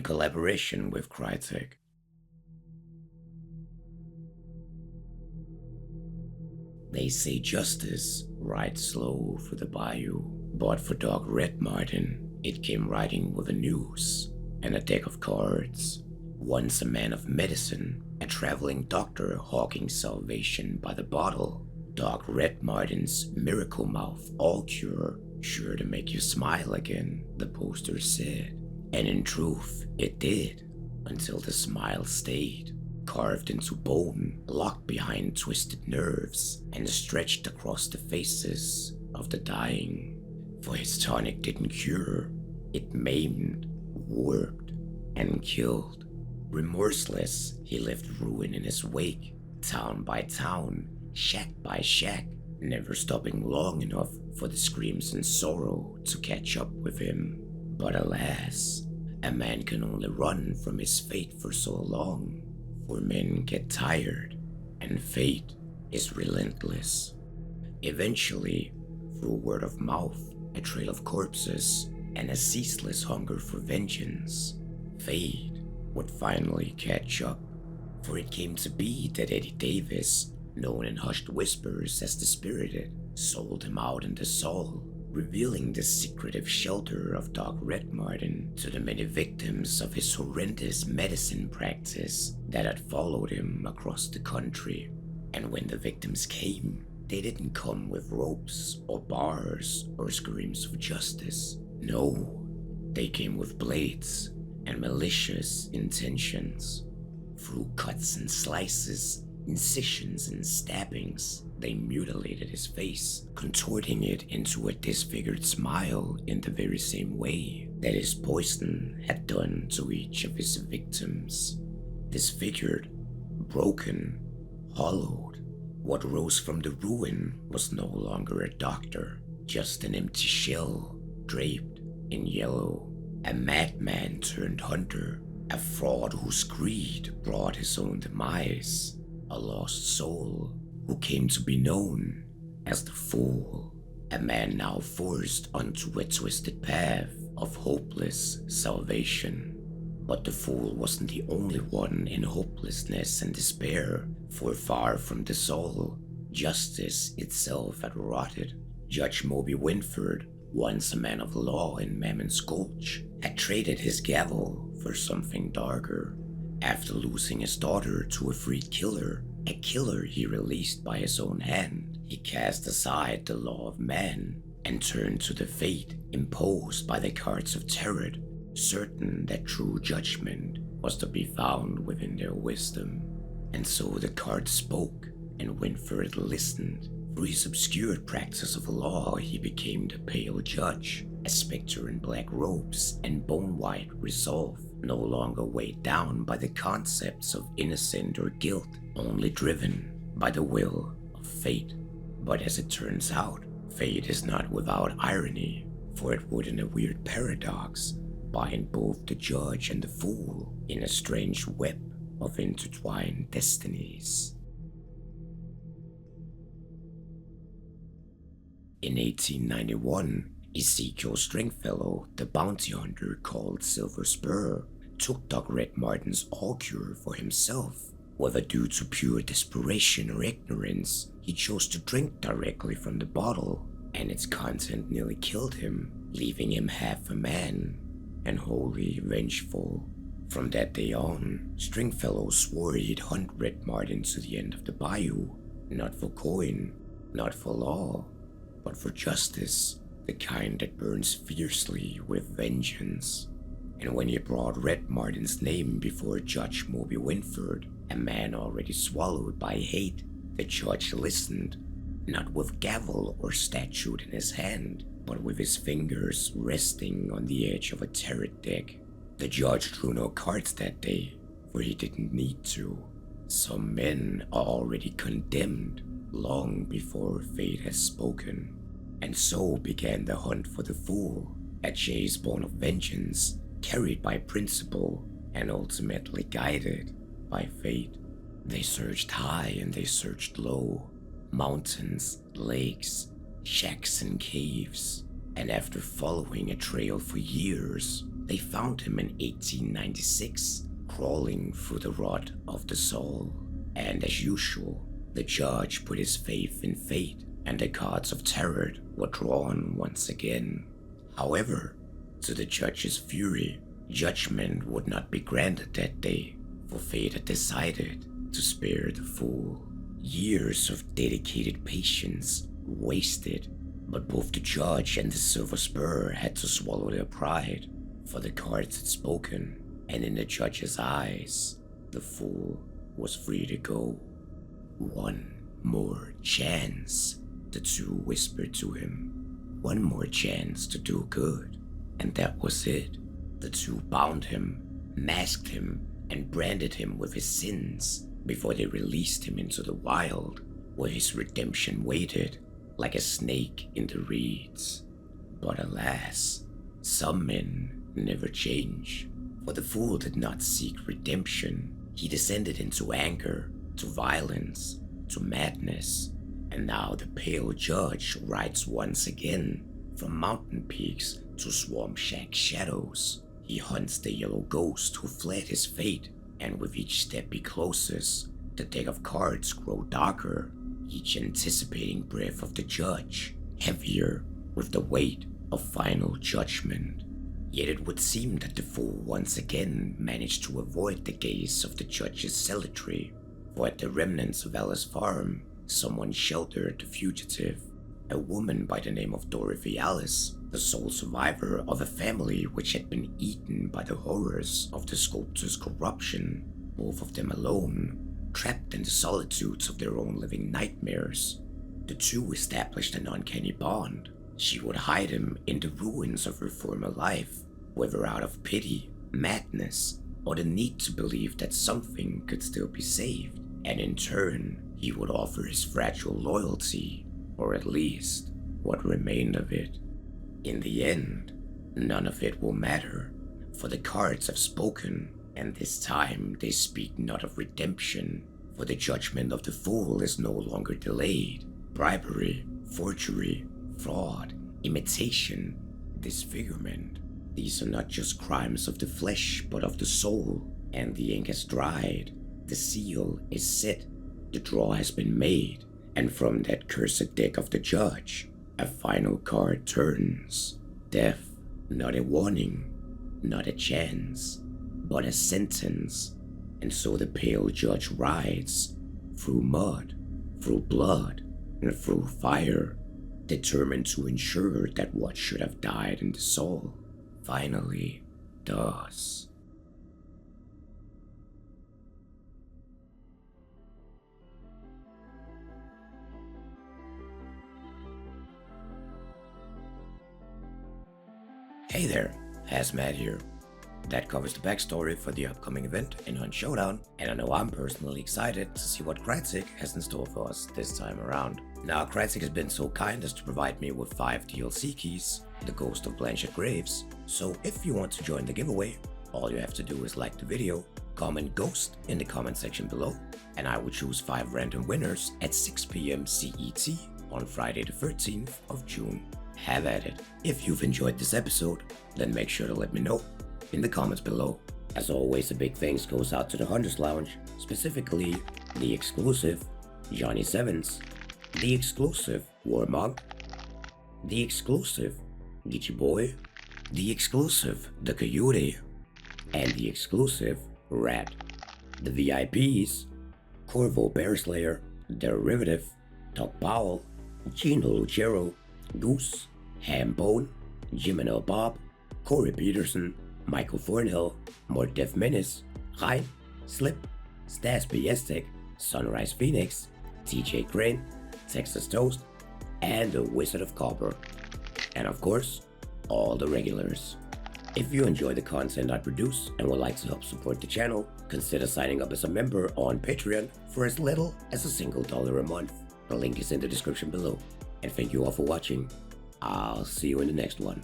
collaboration with Crytek. They say justice rides slow through the bayou, but for Dog Red Martin, it came riding with the news and a deck of cards. Once a man of medicine, a traveling doctor hawking salvation by the bottle, Dog Red Martin's miracle mouth all cure, sure to make you smile again, the poster said. And in truth, it did, until the smile stayed, carved into bone, locked behind twisted nerves, and stretched across the faces of the dying. For his tonic didn't cure, it maimed, warped, and killed. Remorseless, he left ruin in his wake, town by town, shack by shack, never stopping long enough for the screams and sorrow to catch up with him. But alas, a man can only run from his fate for so long, for men get tired, and fate is relentless. Eventually, through word of mouth, a trail of corpses, and a ceaseless hunger for vengeance, fate would finally catch up. For it came to be that Eddie Davis, known in hushed whispers as the Spirited, sold him out in the soul, revealing the secretive shelter of Dog Red Martin to the many victims of his horrendous medicine practice that had followed him across the country. And when the victims came, they didn't come with ropes or bars or screams of justice. No, they came with blades and malicious intentions. Through cuts and slices, incisions and stabbings, they mutilated his face, contorting it into a disfigured smile in the very same way that his poison had done to each of his victims. Disfigured, broken, hollowed, what rose from the ruin was no longer a doctor, just an empty shell draped in yellow. A madman turned hunter, a fraud whose greed brought his own demise, a lost soul who came to be known as the Fool, a man now forced onto a twisted path of hopeless salvation. But the Fool wasn't the only one in hopelessness and despair, for far from the soul, justice itself had rotted. Judge Moby Winford, once a man of law in Mammon's Gulch, had traded his gavel for something darker. After losing his daughter to a freed killer, a killer he released by his own hand, he cast aside the law of man and turned to the fate imposed by the cards of tarot, certain that true judgment was to be found within their wisdom. And so the cards spoke, and Winford listened. Through his obscured practice of law, he became the pale judge, a specter in black robes and bone-white resolve, no longer weighed down by the concepts of innocent or guilt, only driven by the will of fate. But as it turns out, fate is not without irony, for it would, in a weird paradox, bind both the judge and the fool in a strange web of intertwined destinies. In 1891, Ezekiel Stringfellow, the bounty hunter called Silver Spur, took Dog Red Martin's all-cure for himself. Whether due to pure desperation or ignorance, he chose to drink directly from the bottle, and its content nearly killed him, leaving him half a man and wholly vengeful. From that day on, Stringfellow swore he'd hunt Red Martin to the end of the bayou, not for coin, not for law, but for justice, the kind that burns fiercely with vengeance. And when he brought Red Martin's name before Judge Moby Winford, a man already swallowed by hate, the judge listened, not with gavel or statute in his hand, but with his fingers resting on the edge of a tarot deck. The judge drew no cards that day, for he didn't need to. Some men are already condemned long before fate has spoken. And so began the hunt for the Fool, a chase born of vengeance, carried by principle, and ultimately guided by fate. They searched high and they searched low, mountains, lakes, shacks and caves, and after following a trail for years, They found him in 1896, crawling through the rot of the soul. And as usual, the judge put his faith in fate, and the cards of tarot were drawn once again. However, to the judge's fury, judgment would not be granted that day, for fate had decided to spare the fool. Years of dedicated patience wasted, but both the judge and the Silver Spur had to swallow their pride, for the cards had spoken, and in the judge's eyes, the fool was free to go. One more chance, the two whispered to him. One more chance to do good, and that was it. The two bound him, masked him, and branded him with his sins before they released him into the wild, where his redemption waited like a snake in the reeds. But alas, some men never change, for the fool did not seek redemption. He descended into anger, to violence, to madness, and now the pale judge rides once again from mountain peaks to swamp shack shadows. He hunts the yellow ghost who fled his fate, and with each step he closes, the deck of cards grow darker, each anticipating breath of the judge, heavier with the weight of final judgment. Yet it would seem that the fool once again managed to avoid the gaze of the judge's zealotry, for at the remnants of Alice Farm, someone sheltered the fugitive, a woman by the name of Dorothy Alice, the sole survivor of a family which had been eaten by the horrors of the sculptor's corruption, both of them alone, trapped in the solitudes of their own living nightmares. The two established an uncanny bond. She would hide him in the ruins of her former life, whether out of pity, madness, or the need to believe that something could still be saved, and in turn, he would offer his fragile loyalty, or at least what remained of it. In the end, none of it will matter, for the cards have spoken, and this time they speak not of redemption, for the judgment of the fool is no longer delayed. Bribery, forgery, fraud, imitation, disfigurement, these are not just crimes of the flesh but of the soul, and the ink has dried, the seal is set, the draw has been made, and from that cursed deck of the judge, a final card turns. Death, not a warning, not a chance, but a sentence. And so the pale judge rides, through mud, through blood, and through fire, determined to ensure that what should have died in the soul finally does. Hey there, Hazmat here. That covers the backstory for the upcoming event in Showdown, and I know I'm personally excited to see what Kreutzig has in store for us this time around. Now, Kreutzig has been so kind as to provide me with 5 DLC keys, the Ghost of Blanchett Graves, so if you want to join the giveaway, all you have to do is like the video, comment GHOST in the comment section below, and I will choose 5 random winners at 6 PM CET on Friday the 13th of June. Have at it. If you've enjoyed this episode, then make sure to let me know in the comments below. As always, a big thanks goes out to the Hunters Lounge, specifically the exclusive Johnny Sevens, the exclusive Warmog, the exclusive Geechee Boy, the exclusive The Coyote, and the exclusive Rat. The VIPs, Corvo Bearslayer, Derivative, Tuck Powell, Gino Lucero, Goose, Hambone, Jim and El Bob, Corey Peterson, Michael Thornhill, Mort Def Menace, Ryan, Slip, Stas Biestek, Sunrise Phoenix, TJ Crane, Texas Toast, and the Wizard of Copper. And of course, all the regulars. If you enjoy the content I produce and would like to help support the channel, consider signing up as a member on Patreon for as little as a single $1 a month. The link is in the description below. And thank you all for watching. I'll see you in the next one.